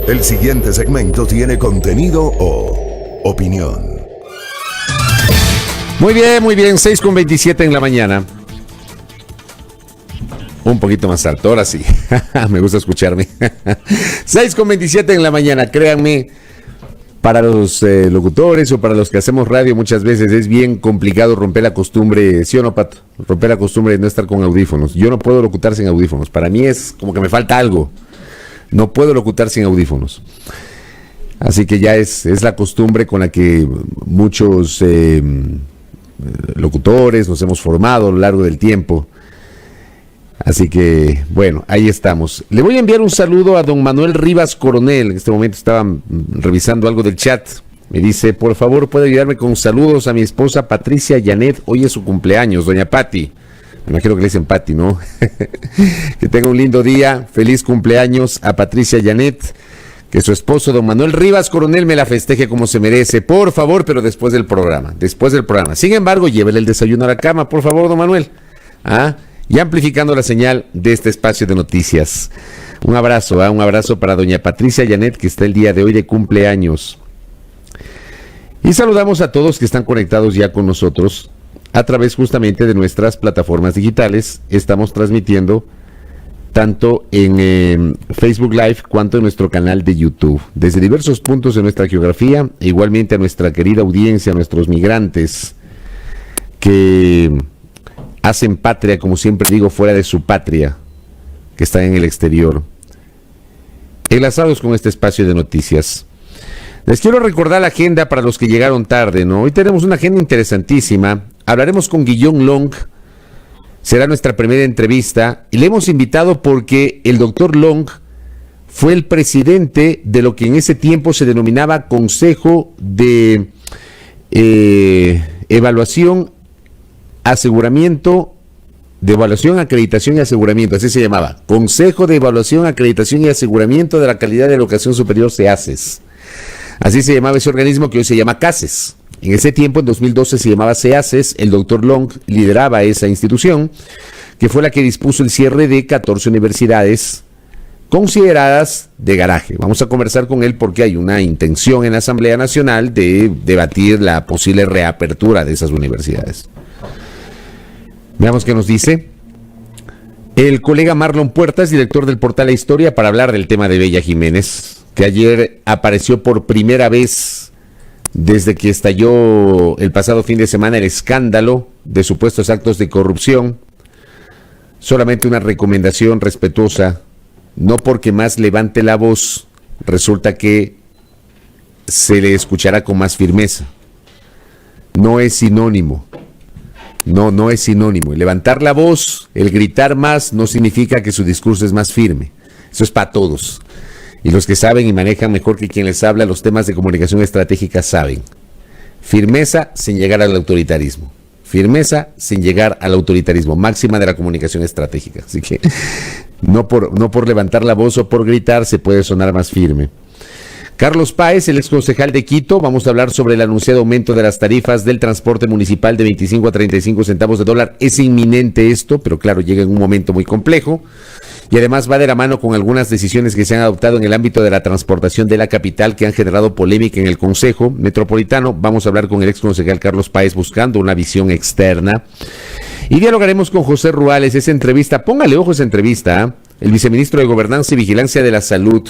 El siguiente segmento tiene contenido o opinión. Muy bien, 6:27 en la mañana. Un poquito más alto, ahora sí. Me gusta escucharme. 6:27 en la mañana, créanme, para los locutores o para los que hacemos radio muchas veces es bien complicado romper la costumbre, ¿sí o no, Pato? Romper la costumbre de no estar con audífonos. Yo no puedo locutar sin audífonos. Para mí es como que me falta algo. No puedo locutar sin audífonos. Así que ya es la costumbre con la que muchos locutores nos hemos formado a lo largo del tiempo. Así que, bueno, ahí estamos. Le voy a enviar un saludo a don Manuel Rivas Coronel. En este momento estaba revisando algo del chat. Me dice, por favor, puede ayudarme con saludos a mi esposa Patricia Janet. Hoy es su cumpleaños, doña Pati. Me imagino que le dicen Pati, ¿no? Que tenga un lindo día. Feliz cumpleaños a Patricia Janet. Que su esposo, don Manuel Rivas Coronel, me la festeje como se merece. Por favor, pero después del programa. Después del programa. Sin embargo, llévele el desayuno a la cama, por favor, don Manuel. Y amplificando la señal de este espacio de noticias. Un abrazo para doña Patricia Janet, que está el día de hoy de cumpleaños. Y saludamos a todos que están conectados ya con nosotros a través justamente de nuestras plataformas digitales. Estamos transmitiendo tanto en Facebook Live cuanto en nuestro canal de YouTube, desde diversos puntos de nuestra geografía, e igualmente a nuestra querida audiencia, a nuestros migrantes que hacen patria, como siempre digo, fuera de su patria, que están en el exterior. Enlazados con este espacio de noticias. Les quiero recordar la agenda para los que llegaron tarde, ¿no? Hoy tenemos una agenda interesantísima. Hablaremos con Guillaume Long. Será nuestra primera entrevista. Y le hemos invitado porque el doctor Long fue el presidente de lo que en ese tiempo se denominaba Consejo de Evaluación, Acreditación y Aseguramiento, así se llamaba, Consejo de Evaluación, Acreditación y Aseguramiento de la Calidad de la Educación Superior, CEACES. Así se llamaba ese organismo que hoy se llama CASES. En ese tiempo, en 2012, se llamaba CEACES. El doctor Long lideraba esa institución, que fue la que dispuso el cierre de 14 universidades consideradas de garaje. Vamos a conversar con él porque hay una intención en la Asamblea Nacional de debatir la posible reapertura de esas universidades. Veamos qué nos dice el colega Marlon Puertas, director del portal La Historia, para hablar del tema de Bella Jiménez, que ayer apareció por primera vez desde que estalló el pasado fin de semana el escándalo de supuestos actos de corrupción. Solamente una recomendación respetuosa: no porque más levante la voz, resulta que se le escuchará con más firmeza. No es sinónimo. No es sinónimo. El levantar la voz, el gritar más, no significa que su discurso es más firme. Eso es para todos. Y los que saben y manejan mejor que quien les habla los temas de comunicación estratégica saben. Firmeza sin llegar al autoritarismo. Firmeza sin llegar al autoritarismo. Máxima de la comunicación estratégica. Así que no por levantar la voz o por gritar se puede sonar más firme. Carlos Páez, el exconcejal de Quito, vamos a hablar sobre el anunciado aumento de las tarifas del transporte municipal de 25 a 35 centavos de dólar. Es inminente esto, pero claro, llega en un momento muy complejo. Y además va de la mano con algunas decisiones que se han adoptado en el ámbito de la transportación de la capital que han generado polémica en el Consejo Metropolitano. Vamos a hablar con el exconcejal Carlos Páez buscando una visión externa. Y dialogaremos con José Ruales. Esa entrevista, póngale ojo a esa entrevista, el viceministro de Gobernanza y Vigilancia de la Salud.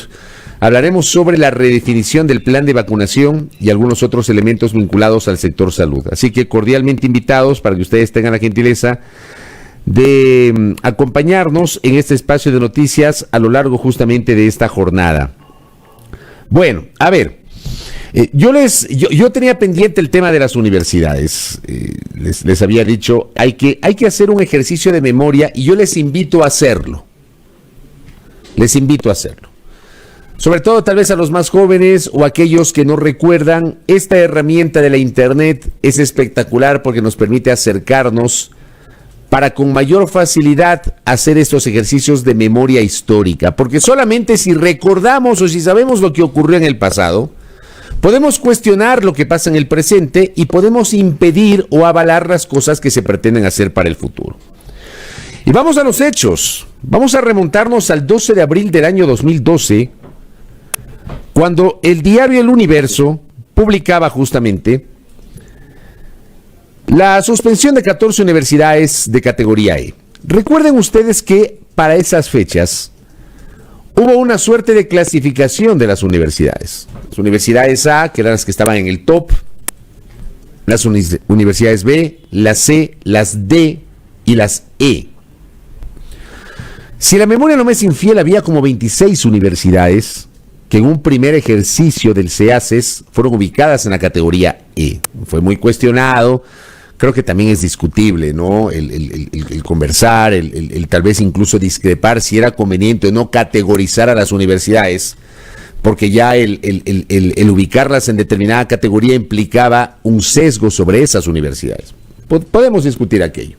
Hablaremos sobre la redefinición del plan de vacunación y algunos otros elementos vinculados al sector salud. Así que cordialmente invitados para que ustedes tengan la gentileza de acompañarnos en este espacio de noticias a lo largo justamente de esta jornada. Bueno, a ver, yo tenía pendiente el tema de las universidades. Les había dicho, hay que hacer un ejercicio de memoria y yo les invito a hacerlo. Sobre todo tal vez a los más jóvenes o aquellos que no recuerdan, esta herramienta de la internet es espectacular porque nos permite acercarnos para con mayor facilidad hacer estos ejercicios de memoria histórica, porque solamente si recordamos o si sabemos lo que ocurrió en el pasado, podemos cuestionar lo que pasa en el presente y podemos impedir o avalar las cosas que se pretenden hacer para el futuro. Y vamos a los hechos. Vamos a remontarnos al 12 de abril del año 2012, cuando el diario El Universo publicaba justamente la suspensión de 14 universidades de categoría E. Recuerden ustedes que para esas fechas hubo una suerte de clasificación de las universidades. Las universidades A, que eran las que estaban en el top, las universidades B, las C, las D y las E. Si la memoria no me es infiel, había como 26 universidades que en un primer ejercicio del CEACES fueron ubicadas en la categoría E. Fue muy cuestionado, creo que también es discutible, ¿no? El conversar, el tal vez incluso discrepar si era conveniente o no categorizar a las universidades, porque ya el ubicarlas en determinada categoría implicaba un sesgo sobre esas universidades. Podemos discutir aquello.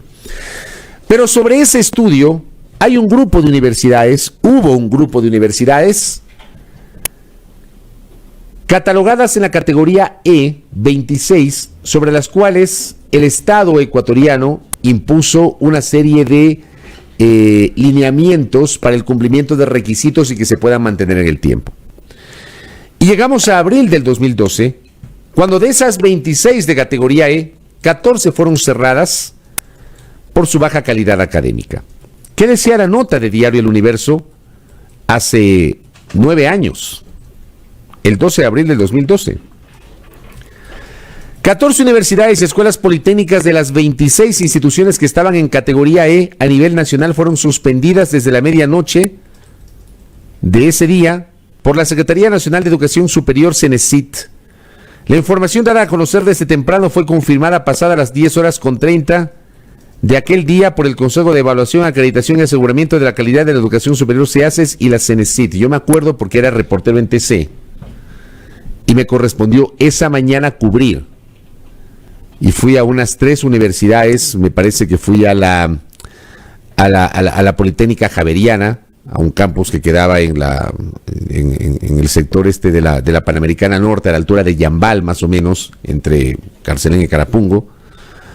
Pero sobre ese estudio hay un grupo de universidades, hubo un grupo de universidades catalogadas en la categoría E, 26, sobre las cuales el Estado ecuatoriano impuso una serie de lineamientos para el cumplimiento de requisitos y que se puedan mantener en el tiempo. Y llegamos a abril del 2012, cuando de esas 26 de categoría E, 14 fueron cerradas por su baja calidad académica. ¿Qué decía la nota de Diario El Universo hace 9 años? El 12 de abril del 2012. 14 universidades y escuelas politécnicas de las 26 instituciones que estaban en categoría E a nivel nacional fueron suspendidas desde la medianoche de ese día por la Secretaría Nacional de Educación Superior, CENESID. La información dada a conocer desde temprano fue confirmada pasadas las 10:30 de aquel día por el Consejo de Evaluación, Acreditación y Aseguramiento de la Calidad de la Educación Superior, CEACES, y la CENESID. Yo me acuerdo porque era reportero en TC y me correspondió esa mañana cubrir. Y fui a unas 3 universidades, me parece que fui a la Politécnica Javeriana, a un campus que quedaba en el sector de la Panamericana Norte, a la altura de Yambal, más o menos, entre Carcelén y Carapungo.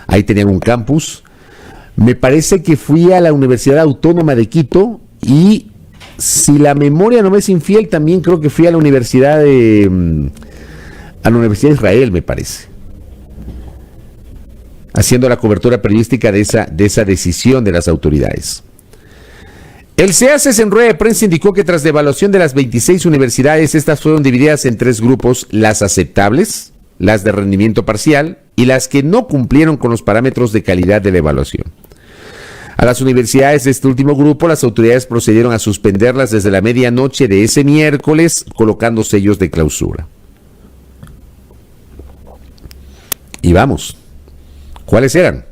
Ahí tenían un campus. Me parece que fui a la Universidad Autónoma de Quito y, si la memoria no me es infiel, también creo que fui a la Universidad de Israel, me parece, haciendo la cobertura periodística de esa decisión de las autoridades. El CEACES en rueda de prensa indicó que tras la evaluación de las 26 universidades, estas fueron divididas en 3 grupos: las aceptables, las de rendimiento parcial y las que no cumplieron con los parámetros de calidad de la evaluación. A las universidades de este último grupo, las autoridades procedieron a suspenderlas desde la medianoche de ese miércoles, colocando sellos de clausura. Y vamos, ¿cuáles eran?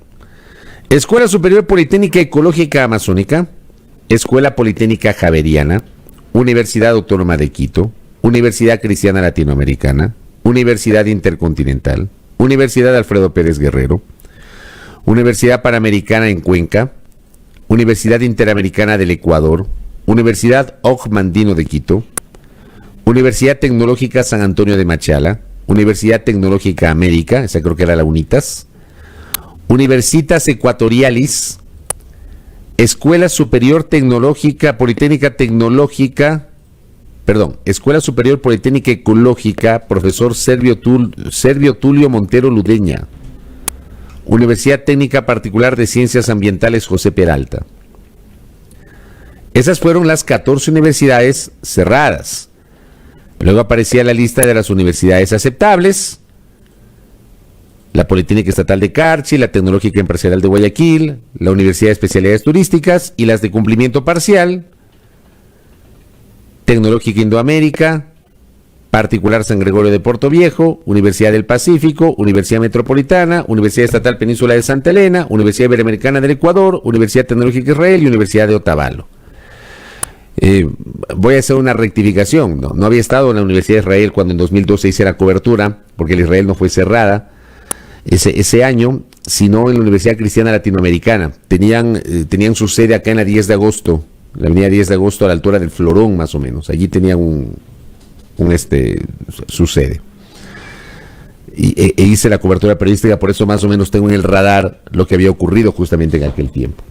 Escuela Superior Politécnica Ecológica Amazónica, Escuela Politécnica Javeriana, Universidad Autónoma de Quito, Universidad Cristiana Latinoamericana, Universidad Intercontinental, Universidad Alfredo Pérez Guerrero, Universidad Panamericana en Cuenca, Universidad Interamericana del Ecuador, Universidad Ojmandino de Quito, Universidad Tecnológica San Antonio de Machala, Universidad Tecnológica América, esa creo que era la UNITAS, Universitas Ecuatorialis, Escuela Superior Tecnológica, Escuela Superior Politécnica Ecológica, profesor Servio Tulio Montero Ludeña, Universidad Técnica Particular de Ciencias Ambientales José Peralta. Esas fueron las 14 universidades cerradas. Luego aparecía la lista de las universidades aceptables: la Politécnica Estatal de Carchi, la Tecnológica Empresarial de Guayaquil, la Universidad de Especialidades Turísticas, y las de cumplimiento parcial: Tecnológica Indoamérica, Particular San Gregorio de Puerto Viejo, Universidad del Pacífico, Universidad Metropolitana, Universidad Estatal Península de Santa Elena, Universidad Iberoamericana del Ecuador, Universidad Tecnológica Israel y Universidad de Otavalo. Voy a hacer una rectificación. No había estado en la Universidad de Israel cuando en 2012 hice la cobertura, porque la Israel no fue cerrada ese año, sino en la Universidad Cristiana Latinoamericana. Tenían su sede acá en la 10 de agosto, la avenida 10 de agosto, a la altura del Florón, más o menos. Allí tenían su sede. E hice la cobertura periodística, por eso más o menos tengo en el radar lo que había ocurrido justamente en aquel tiempo.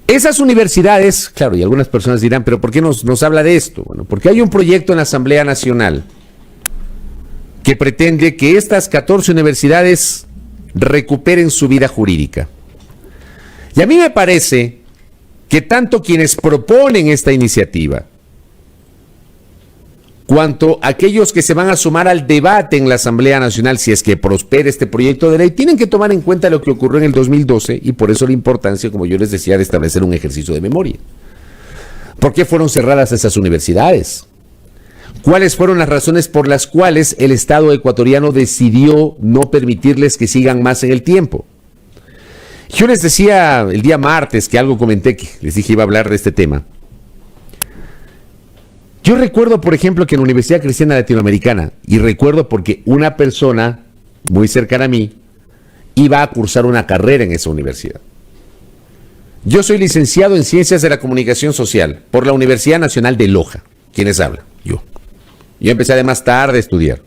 Esas universidades, claro, y algunas personas dirán, pero ¿por qué nos habla de esto? Bueno, porque hay un proyecto en la Asamblea Nacional que pretende que estas 14 universidades recuperen su vida jurídica. Y a mí me parece que tanto quienes proponen esta iniciativa, cuanto aquellos que se van a sumar al debate en la Asamblea Nacional, si es que prospera este proyecto de ley, tienen que tomar en cuenta lo que ocurrió en el 2012 y por eso la importancia, como yo les decía, de establecer un ejercicio de memoria. ¿Por qué fueron cerradas esas universidades? ¿Cuáles fueron las razones por las cuales el Estado ecuatoriano decidió no permitirles que sigan más en el tiempo? Yo les decía el día martes que algo comenté, que les dije iba a hablar de este tema. Yo recuerdo, por ejemplo, que en la Universidad Cristiana Latinoamericana, y recuerdo porque una persona muy cercana a mí iba a cursar una carrera en esa universidad. Yo soy licenciado en Ciencias de la Comunicación Social por la Universidad Nacional de Loja. ¿Quiénes hablan? Yo. Yo empecé además tarde a estudiar.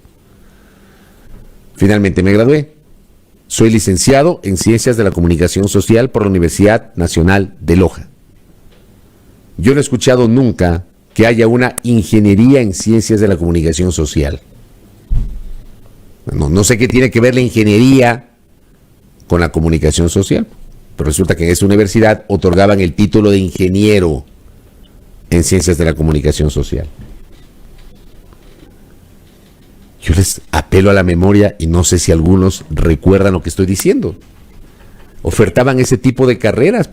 Finalmente me gradué. Soy licenciado en Ciencias de la Comunicación Social por la Universidad Nacional de Loja. Yo no he escuchado nunca que haya una ingeniería en Ciencias de la Comunicación Social. No sé qué tiene que ver la ingeniería con la comunicación social, pero resulta que en esa universidad otorgaban el título de ingeniero en Ciencias de la Comunicación Social. Yo les apelo a la memoria y no sé si algunos recuerdan lo que estoy diciendo. Ofertaban ese tipo de carreras.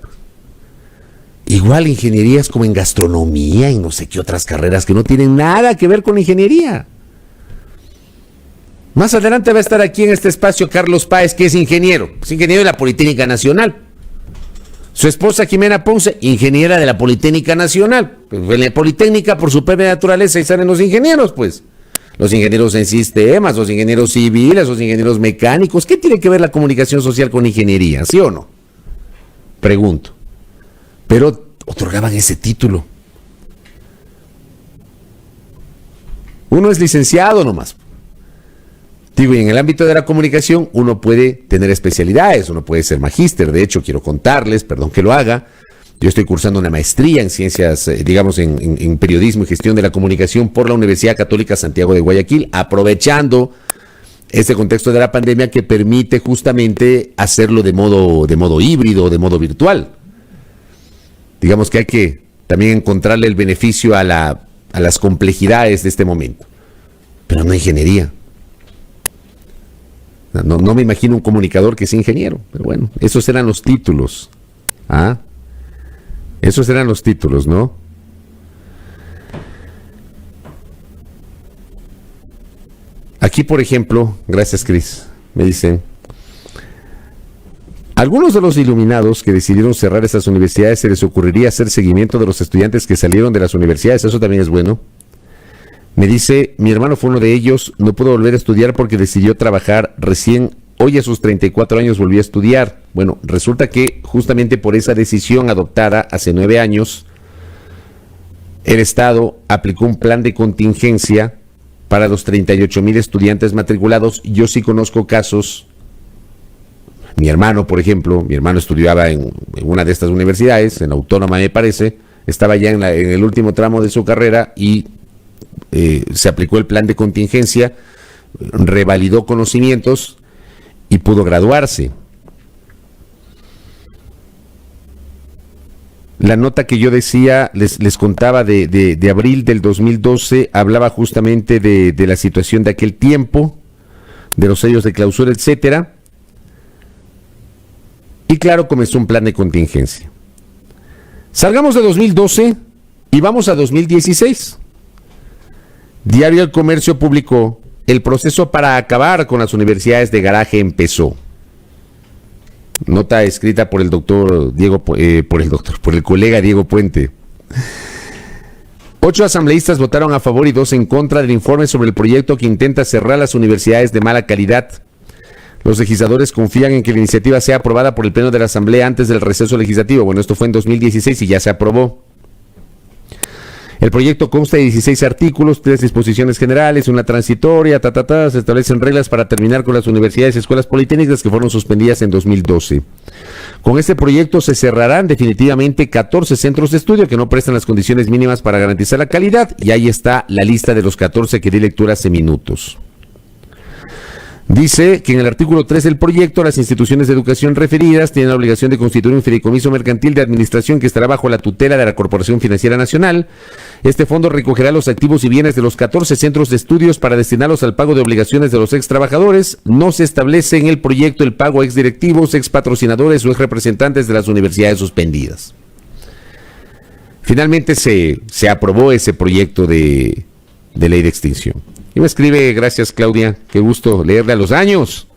Igual ingenierías como en gastronomía y no sé qué otras carreras que no tienen nada que ver con ingeniería. Más adelante va a estar aquí en este espacio Carlos Páez, que es ingeniero. Es ingeniero de la Politécnica Nacional. Su esposa Jimena Ponce, ingeniera de la Politécnica Nacional. En la Politécnica, por su propia naturaleza, ahí salen los ingenieros, pues. Los ingenieros en sistemas, los ingenieros civiles, los ingenieros mecánicos. ¿Qué tiene que ver la comunicación social con ingeniería? ¿Sí o no? Pregunto. Pero otorgaban ese título. Uno es licenciado nomás. Digo, y en el ámbito de la comunicación uno puede tener especialidades, uno puede ser magíster. De hecho, quiero contarles, perdón que lo haga, yo estoy cursando una maestría en ciencias, en periodismo y gestión de la comunicación por la Universidad Católica Santiago de Guayaquil, aprovechando este contexto de la pandemia que permite justamente hacerlo de modo híbrido, de modo virtual. Digamos que hay que también encontrarle el beneficio a las complejidades de este momento. Pero no ingeniería. No me imagino un comunicador que sea ingeniero. Pero bueno, esos eran los títulos. Esos eran los títulos, ¿no? Aquí, por ejemplo, gracias, Cris, me dicen... Algunos de los iluminados que decidieron cerrar estas universidades se les ocurriría hacer seguimiento de los estudiantes que salieron de las universidades, eso también es bueno. Me dice, mi hermano fue uno de ellos, no pudo volver a estudiar porque decidió trabajar recién, hoy a sus 34 años volvió a estudiar. Bueno, resulta que justamente por esa decisión adoptada hace 9 años, el Estado aplicó un plan de contingencia para los 38,000 estudiantes matriculados. Yo sí conozco casos. Mi hermano, por ejemplo, estudiaba en una de estas universidades, en la Autónoma me parece, estaba ya en el último tramo de su carrera y se aplicó el plan de contingencia, revalidó conocimientos y pudo graduarse. La nota que yo decía, les contaba de abril del 2012, hablaba justamente de la situación de aquel tiempo, de los sellos de clausura, etcétera. Y claro, comenzó un plan de contingencia. Salgamos de 2012 y vamos a 2016. Diario El Comercio publicó: el proceso para acabar con las universidades de garaje empezó. Nota escrita por el por el colega Diego Puente. 8 asambleístas votaron a favor y 2 en contra del informe sobre el proyecto que intenta cerrar las universidades de mala calidad. Los legisladores confían en que la iniciativa sea aprobada por el Pleno de la Asamblea antes del receso legislativo. Bueno, esto fue en 2016 y ya se aprobó. El proyecto consta de 16 artículos, 3 disposiciones generales, una transitoria, se establecen reglas para terminar con las universidades y escuelas politécnicas que fueron suspendidas en 2012. Con este proyecto se cerrarán definitivamente 14 centros de estudio que no prestan las condiciones mínimas para garantizar la calidad, y ahí está la lista de los 14 que di lectura hace minutos. Dice que en el artículo 3 del proyecto, las instituciones de educación referidas tienen la obligación de constituir un fideicomiso mercantil de administración que estará bajo la tutela de la Corporación Financiera Nacional. Este fondo recogerá los activos y bienes de los 14 centros de estudios para destinarlos al pago de obligaciones de los ex trabajadores. No se establece en el proyecto el pago a ex directivos, ex patrocinadores o ex representantes de las universidades suspendidas. Finalmente se aprobó ese proyecto de ley de extinción. Y me escribe, gracias Claudia, qué gusto leerle a los años.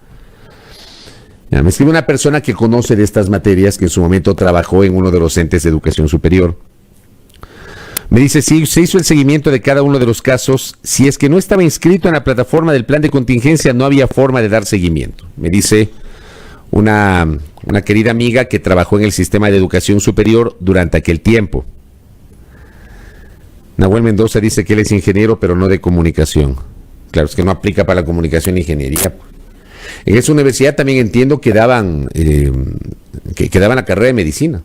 Ya, me escribe una persona que conoce de estas materias, que en su momento trabajó en uno de los entes de educación superior. Me dice, sí, se hizo el seguimiento de cada uno de los casos. Si es que no estaba inscrito en la plataforma del plan de contingencia, no había forma de dar seguimiento. Me dice una querida amiga que trabajó en el sistema de educación superior durante aquel tiempo. Nahuel Mendoza dice que él es ingeniero, pero no de comunicación. Claro, es que no aplica para la comunicación e ingeniería. En esa universidad también entiendo que daban la carrera de medicina.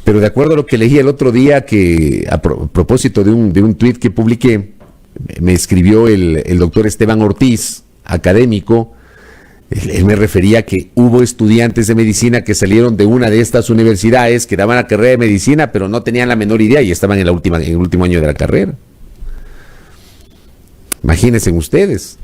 Pero de acuerdo a lo que leí el otro día, que a propósito de un tuit que publiqué, me escribió el doctor Esteban Ortiz, académico. Él me refería que hubo estudiantes de medicina que salieron de una de estas universidades que daban la carrera de medicina, pero no tenían la menor idea y estaban en el último año de la carrera. Imagínense ustedes.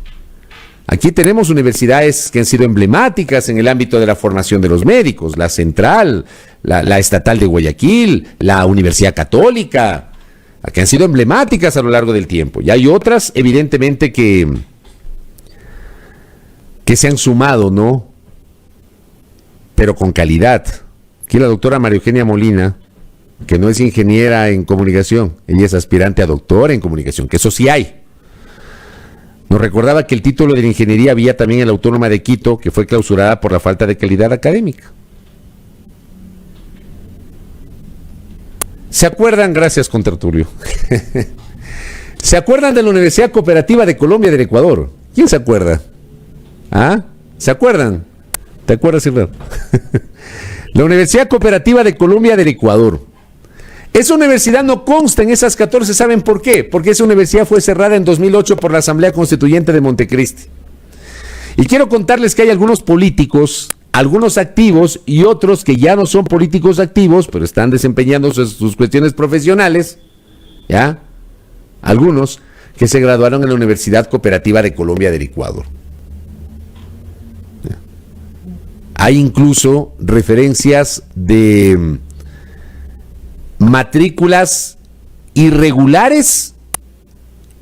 Aquí tenemos universidades que han sido emblemáticas en el ámbito de la formación de los médicos, la Central, la Estatal de Guayaquil, la Universidad Católica, que han sido emblemáticas a lo largo del tiempo. Y hay otras, evidentemente, que se han sumado, ¿no? Pero con calidad. Aquí la doctora María Eugenia Molina, que no es ingeniera en comunicación, ella es aspirante a doctora en comunicación, que eso sí hay. Nos recordaba que el título de la ingeniería había también en la Autónoma de Quito, que fue clausurada por la falta de calidad académica. ¿Se acuerdan? Gracias, contertulio. ¿Se acuerdan de la Universidad Cooperativa de Colombia del Ecuador? ¿Quién se acuerda? ¿Ah? ¿Se acuerdan? ¿Te acuerdas, Silvio? La Universidad Cooperativa de Colombia del Ecuador. Esa universidad no consta en esas 14, ¿saben por qué? Porque esa universidad fue cerrada en 2008 por la Asamblea Constituyente de Montecristi. Y quiero contarles que hay algunos políticos, algunos activos y otros que ya no son políticos activos, pero están desempeñando sus cuestiones profesionales, ¿ya? Algunos que se graduaron en la Universidad Cooperativa de Colombia del Ecuador. Hay incluso referencias de matrículas irregulares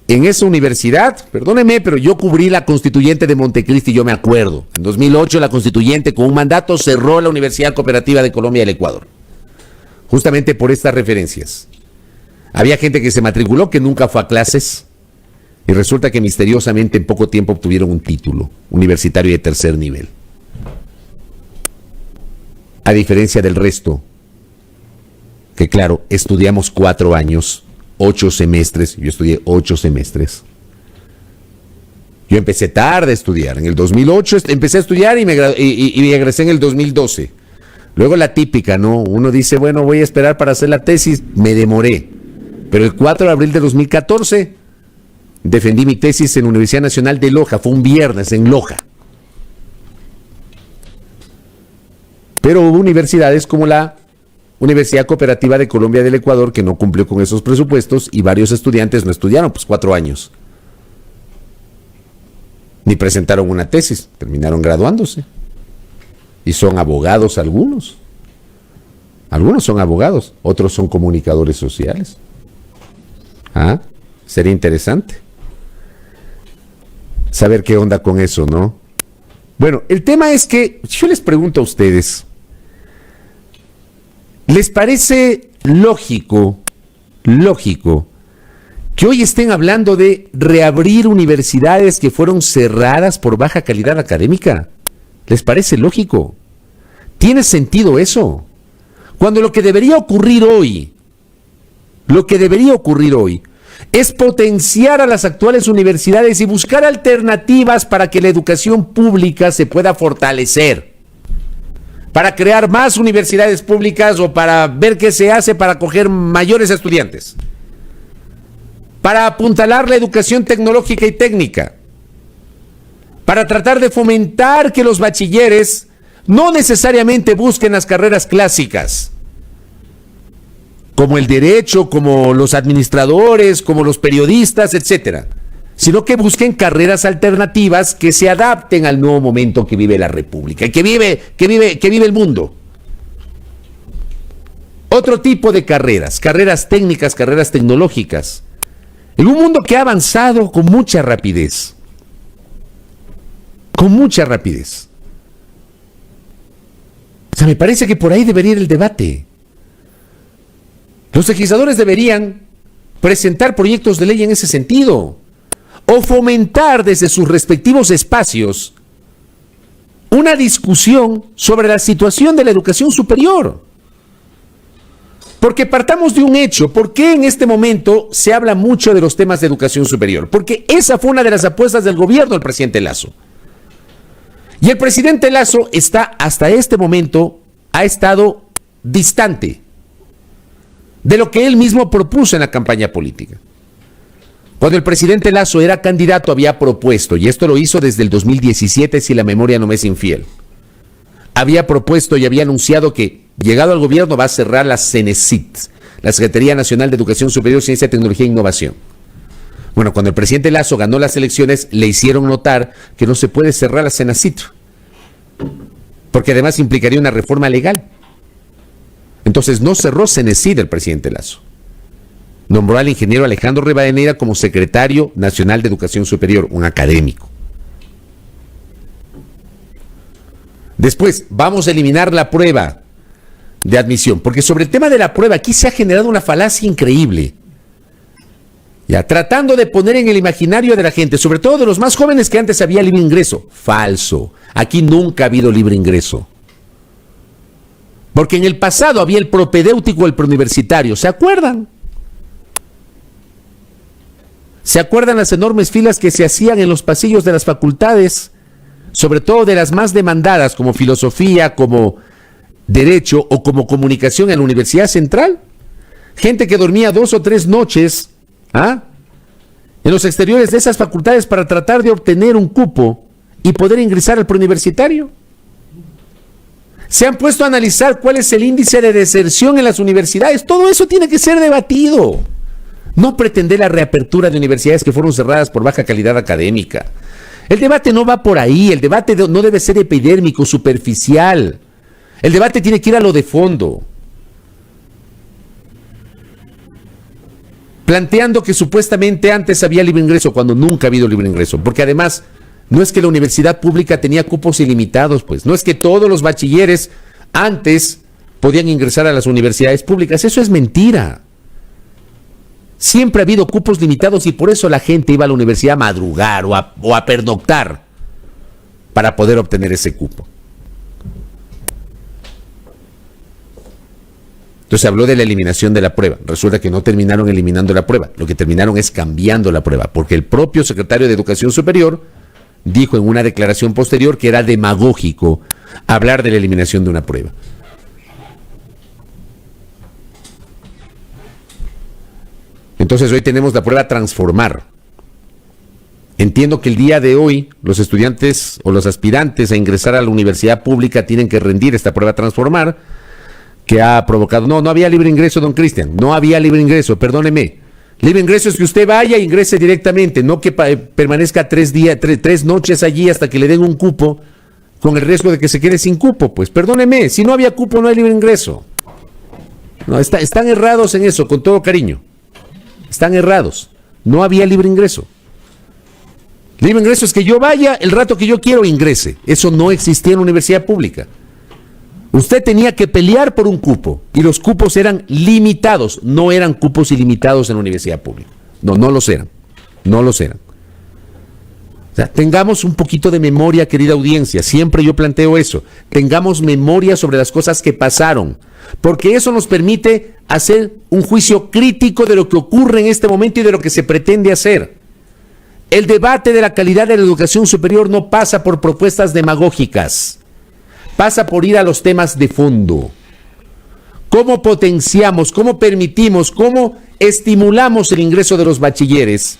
en esa universidad. Perdóneme, pero yo cubrí la Constituyente de Montecristi, yo me acuerdo. En 2008 la Constituyente con un mandato cerró la Universidad Cooperativa de Colombia del Ecuador. Justamente por estas referencias. Había gente que se matriculó que nunca fue a clases y resulta que misteriosamente en poco tiempo obtuvieron un título universitario de tercer nivel. A diferencia del resto, que claro, estudiamos 4 años, 8 semestres, yo estudié 8 semestres. Yo empecé tarde a estudiar, en el 2008 empecé a estudiar y egresé en el 2012. Luego la típica, ¿no? Uno dice, bueno, voy a esperar para hacer la tesis, me demoré. Pero el 4 de abril de 2014 defendí mi tesis en la Universidad Nacional de Loja, fue un viernes en Loja. Pero hubo universidades como la Universidad Cooperativa de Colombia del Ecuador que no cumplió con esos presupuestos y varios estudiantes no estudiaron, pues 4 años. Ni presentaron una tesis, terminaron graduándose. Y son abogados algunos. Algunos son abogados, otros son comunicadores sociales. Ah, sería interesante saber qué onda con eso, ¿no? Bueno, el tema es que yo les pregunto a ustedes, ¿les parece lógico que hoy estén hablando de reabrir universidades que fueron cerradas por baja calidad académica? ¿Les parece lógico? ¿Tiene sentido eso? Cuando lo que debería ocurrir hoy lo que debería ocurrir hoy es potenciar a las actuales universidades y buscar alternativas para que la educación pública se pueda fortalecer, para crear más universidades públicas o para ver qué se hace para acoger mayores estudiantes, para apuntalar la educación tecnológica y técnica, para tratar de fomentar que los bachilleres no necesariamente busquen las carreras clásicas, como el derecho, como los administradores, como los periodistas, etcétera, sino que busquen carreras alternativas que se adapten al nuevo momento que vive la República, que vive el mundo. Otro tipo de carreras técnicas, carreras tecnológicas, en un mundo que ha avanzado con mucha rapidez. Con mucha rapidez. O sea, me parece que por ahí debería ir el debate. Los legisladores deberían presentar proyectos de ley en ese sentido, o fomentar desde sus respectivos espacios una discusión sobre la situación de la educación superior. Porque partamos de un hecho. ¿Por qué en este momento se habla mucho de los temas de educación superior? Porque esa fue una de las apuestas del gobierno del presidente Lasso. Y el presidente Lasso hasta este momento ha estado distante de lo que él mismo propuso en la campaña política. Cuando el presidente Lasso era candidato había propuesto, y esto lo hizo desde el 2017 si la memoria no me es infiel, había propuesto y había anunciado que, llegado al gobierno, va a cerrar la CENESIT, la Secretaría Nacional de Educación Superior, Ciencia, Tecnología e Innovación. Bueno, cuando el presidente Lasso ganó las elecciones, le hicieron notar que no se puede cerrar la CENESIT, porque además implicaría una reforma legal. Entonces no cerró CENESIT el presidente Lasso. Nombró al ingeniero Alejandro Rivadeneira como secretario nacional de Educación Superior, un académico. Después, vamos a eliminar la prueba de admisión, porque sobre el tema de la prueba aquí se ha generado una falacia increíble. Ya, tratando de poner en el imaginario de la gente, sobre todo de los más jóvenes, que antes había libre ingreso. Falso. Aquí nunca ha habido libre ingreso. Porque en el pasado había el propedéutico, el preuniversitario. ¿Se acuerdan? ¿Se acuerdan las enormes filas que se hacían en los pasillos de las facultades? Sobre todo de las más demandadas, como filosofía, como derecho o como comunicación en la Universidad Central. Gente que dormía 2 o 3 noches en los exteriores de esas facultades para tratar de obtener un cupo y poder ingresar al preuniversitario. Se han puesto a analizar cuál es el índice de deserción en las universidades. Todo eso tiene que ser debatido. No pretender la reapertura de universidades que fueron cerradas por baja calidad académica. El debate no va por ahí. El debate no debe ser epidérmico, superficial. El debate tiene que ir a lo de fondo. Planteando que supuestamente antes había libre ingreso cuando nunca ha habido libre ingreso. Porque además, no es que la universidad pública tenía cupos ilimitados, pues. No es que todos los bachilleres antes podían ingresar a las universidades públicas. Eso es mentira. Siempre ha habido cupos limitados y por eso la gente iba a la universidad a madrugar o a pernoctar para poder obtener ese cupo. Entonces habló de la eliminación de la prueba. Resulta que no terminaron eliminando la prueba. Lo que terminaron es cambiando la prueba, porque el propio secretario de Educación Superior dijo en una declaración posterior que era demagógico hablar de la eliminación de una prueba. Entonces hoy tenemos la prueba Transformar. Entiendo que el día de hoy los estudiantes o los aspirantes a ingresar a la universidad pública tienen que rendir esta prueba Transformar, que ha provocado... No había libre ingreso, don Cristian. No había libre ingreso, perdóneme. Libre ingreso es que usted vaya e ingrese directamente, no que permanezca 3 noches allí hasta que le den un cupo, con el riesgo de que se quede sin cupo. Pues perdóneme, si no había cupo no hay libre ingreso. No, están errados en eso, con todo cariño. Están errados. No había libre ingreso. Libre ingreso es que yo vaya el rato que yo quiero e ingrese. Eso no existía en la universidad pública. Usted tenía que pelear por un cupo y los cupos eran limitados, no eran cupos ilimitados en la universidad pública. No los eran. No los eran. O sea, tengamos un poquito de memoria, querida audiencia. Siempre yo planteo eso. Tengamos memoria sobre las cosas que pasaron, porque eso nos permite hacer un juicio crítico de lo que ocurre en este momento y de lo que se pretende hacer. El debate de la calidad de la educación superior no pasa por propuestas demagógicas, pasa por ir a los temas de fondo. ¿Cómo potenciamos, cómo permitimos, cómo estimulamos el ingreso de los bachilleres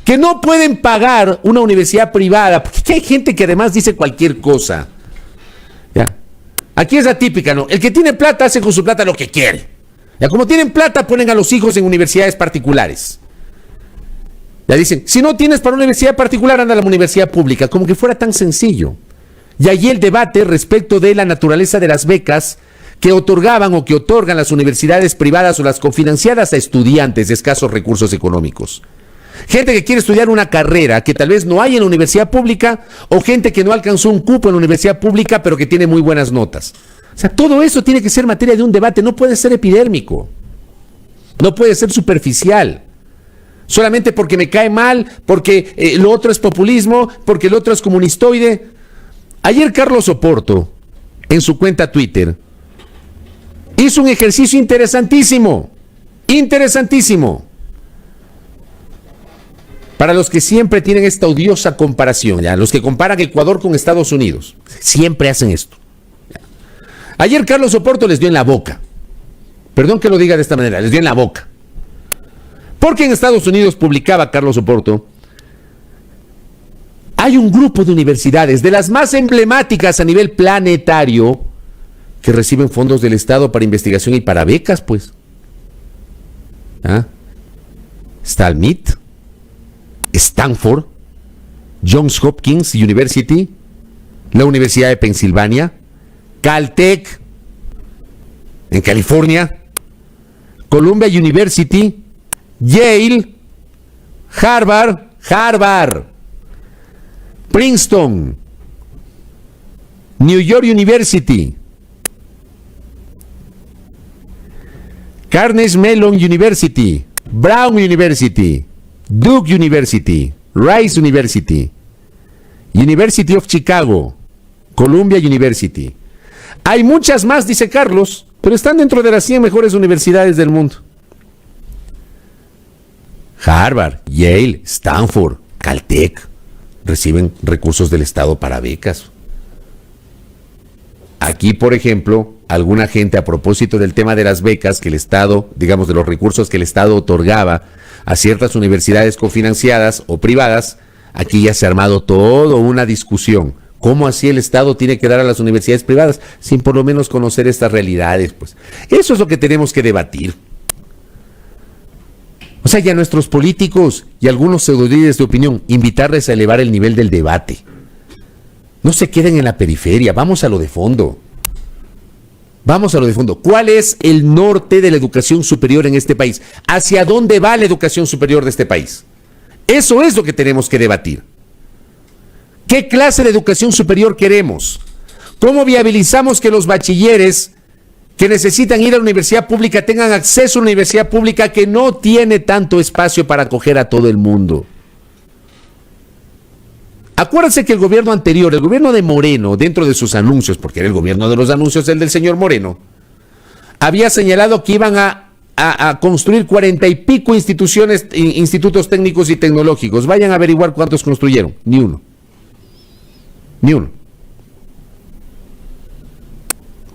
que no pueden pagar una universidad privada? Porque hay gente que además dice cualquier cosa. ¿Ya? Aquí es la típica, ¿no? El que tiene plata hace con su plata lo que quiere. Ya, como tienen plata, ponen a los hijos en universidades particulares. Ya dicen, si no tienes para una universidad particular, anda a la universidad pública, como que fuera tan sencillo. Y allí el debate respecto de la naturaleza de las becas que otorgaban o que otorgan las universidades privadas o las cofinanciadas a estudiantes de escasos recursos económicos. Gente que quiere estudiar una carrera que tal vez no hay en la universidad pública, o gente que no alcanzó un cupo en la universidad pública pero que tiene muy buenas notas. O sea, todo eso tiene que ser materia de un debate, no puede ser epidérmico, no puede ser superficial. Solamente porque me cae mal, porque lo otro es populismo, porque lo otro es comunistoide. Ayer Carlos Oporto, en su cuenta Twitter, hizo un ejercicio interesantísimo, para los que siempre tienen esta odiosa comparación, ¿ya? Los que comparan Ecuador con Estados Unidos, siempre hacen esto. ¿Ya? Ayer Carlos Oporto les dio en la boca, perdón que lo diga de esta manera, les dio en la boca, porque en Estados Unidos publicaba Carlos Oporto, hay un grupo de universidades, de las más emblemáticas a nivel planetario, que reciben fondos del Estado para investigación y para becas, pues. ¿Ah? Está el MIT, Stanford, Johns Hopkins University, la Universidad de Pensilvania, Caltech, en California, Columbia University, Yale, Harvard, Princeton, New York University, Carnegie Mellon University, Brown University, Duke University, Rice University, University of Chicago, Columbia University. Hay muchas más, dice Carlos, pero están dentro de las 100 mejores universidades del mundo. Harvard, Yale, Stanford, Caltech reciben recursos del Estado para becas. Aquí, por ejemplo, alguna gente, a propósito del tema de las becas que el Estado, digamos, de los recursos que el Estado otorgaba a ciertas universidades cofinanciadas o privadas, aquí ya se ha armado toda una discusión. ¿Cómo así el Estado tiene que dar a las universidades privadas sin por lo menos conocer estas realidades? Pues eso es lo que tenemos que debatir. O sea, ya nuestros políticos y algunos pseudolíderes de opinión, invitarles a elevar el nivel del debate. No se queden en la periferia, vamos a lo de fondo. Vamos a lo de fondo. ¿Cuál es el norte de la educación superior en este país? ¿Hacia dónde va la educación superior de este país? Eso es lo que tenemos que debatir. ¿Qué clase de educación superior queremos? ¿Cómo viabilizamos que los bachilleres que necesitan ir a la universidad pública tengan acceso a una universidad pública que no tiene tanto espacio para acoger a todo el mundo? Acuérdense que el gobierno anterior, el gobierno de Moreno, dentro de sus anuncios, porque era el gobierno de los anuncios el del señor Moreno, había señalado que iban a construir 40 y pico institutos técnicos y tecnológicos. Vayan a averiguar cuántos construyeron. Ni uno.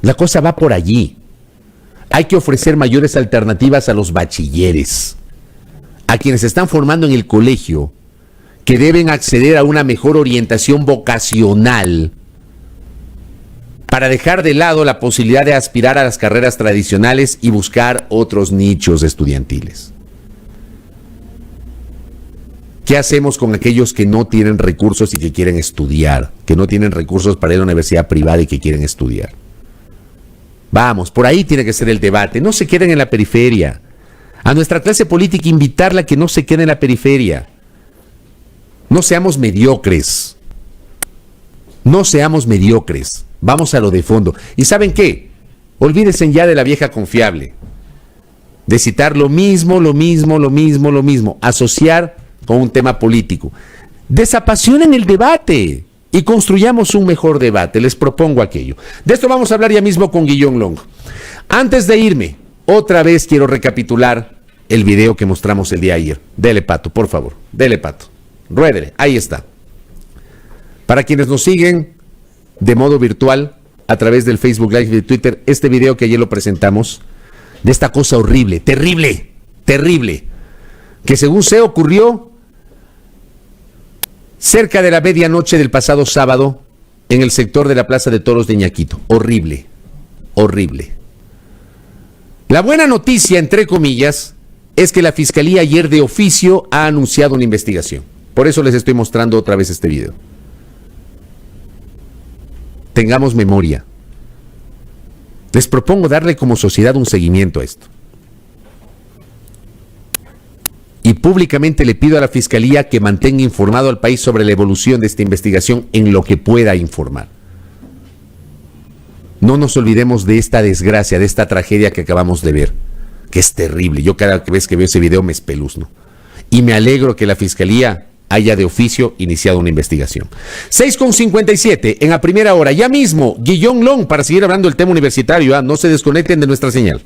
La cosa va por allí. Hay que ofrecer mayores alternativas a los bachilleres, a quienes se están formando en el colegio, que deben acceder a una mejor orientación vocacional para dejar de lado la posibilidad de aspirar a las carreras tradicionales y buscar otros nichos estudiantiles. ¿Qué hacemos con aquellos que no tienen recursos y que quieren estudiar? Que no tienen recursos para ir a una universidad privada y que quieren estudiar. Vamos, por ahí tiene que ser el debate. No se queden en la periferia. A nuestra clase política invitarla a que no se quede en la periferia. No seamos mediocres. Vamos a lo de fondo. ¿Y saben qué? Olvídense ya de la vieja confiable. De citar lo mismo. Asociar con un tema político. Desapasionen el debate y construyamos un mejor debate. Les propongo aquello. De esto vamos a hablar ya mismo con Guillón Long. Antes de irme, otra vez quiero recapitular el video que mostramos el día de ayer. Dele, Pato, por favor. Dele, Pato. Ruédele. Ahí está. Para quienes nos siguen de modo virtual a través del Facebook Live y de Twitter, este video que ayer lo presentamos, de esta cosa horrible, terrible, que según se ocurrió cerca de la medianoche del pasado sábado en el sector de la Plaza de Toros de Ñaquito. Horrible. La buena noticia, entre comillas, es que la Fiscalía ayer de oficio ha anunciado una investigación. Por eso les estoy mostrando otra vez este video. Tengamos memoria. Les propongo darle como sociedad un seguimiento a esto. Y públicamente le pido a la Fiscalía que mantenga informado al país sobre la evolución de esta investigación en lo que pueda informar. No nos olvidemos de esta desgracia, de esta tragedia que acabamos de ver, que es terrible. Yo cada vez que veo ese video me espeluzno. Y me alegro que la Fiscalía haya de oficio iniciado una investigación. 6:57 en la primera hora. Ya mismo, Guillón Long para seguir hablando del tema universitario. No se desconecten de nuestra señal.